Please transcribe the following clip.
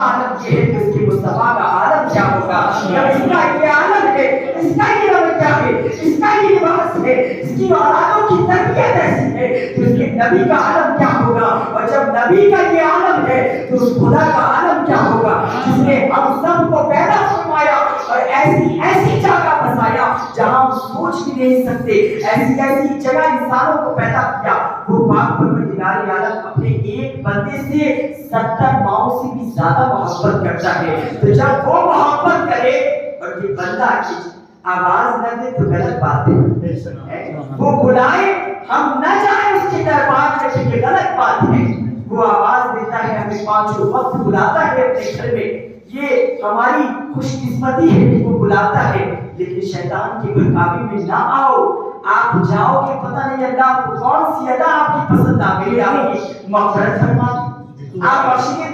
عالم یہ ہے کہ اس کے مصطفیٰ کا عالم کیا ہوگا، جب اس کا یہ عالم ہے، اس کا یہ رویہ ہے، اس کا یہ لباس ہے، اس کی اولادوں کی تربیت ایسی ہے تو اس کے نبی کا عالم کیا ہوگا، اور جب نبی کا یہ عالم ہے تو اس خدا کا عالم کیا ہوگا جس نے ہم سب کو پیدا فرمایا اور ایسی ایسی جگہ بسایا جہاں ہم سوچ بھی نہیں سکتے، ایسی ایسی جگہ انسانوں کو پیدا کیا۔ وہ پاک پروردگار عالم اپنے ایک بندے سے 70 ماؤں سے بھی زیادہ محبت کرتا ہے، تو جب وہ محبت کرے اور یہ بندہ آواز نہ دے تو غلط بات ہے، وہ بلائے ہم نہ جائیں اس کے دربار میں تو یہ غلط بات ہے، وہ آواز دیتا ہے ہمیں پانچوں وقت بلاتا ہے اپنے گھر میں، یہ ہماری خوش قسمتی ہے کہ وہ بلاتا ہے، لیکن شیطان کے بہکاوی میں نہ آؤ، آپ جاؤ گے پتہ نہیں اللہ کو کون سی ادا آپ کی پسند آ گئی، آپ کی مغفرت فرما آپ بخشیے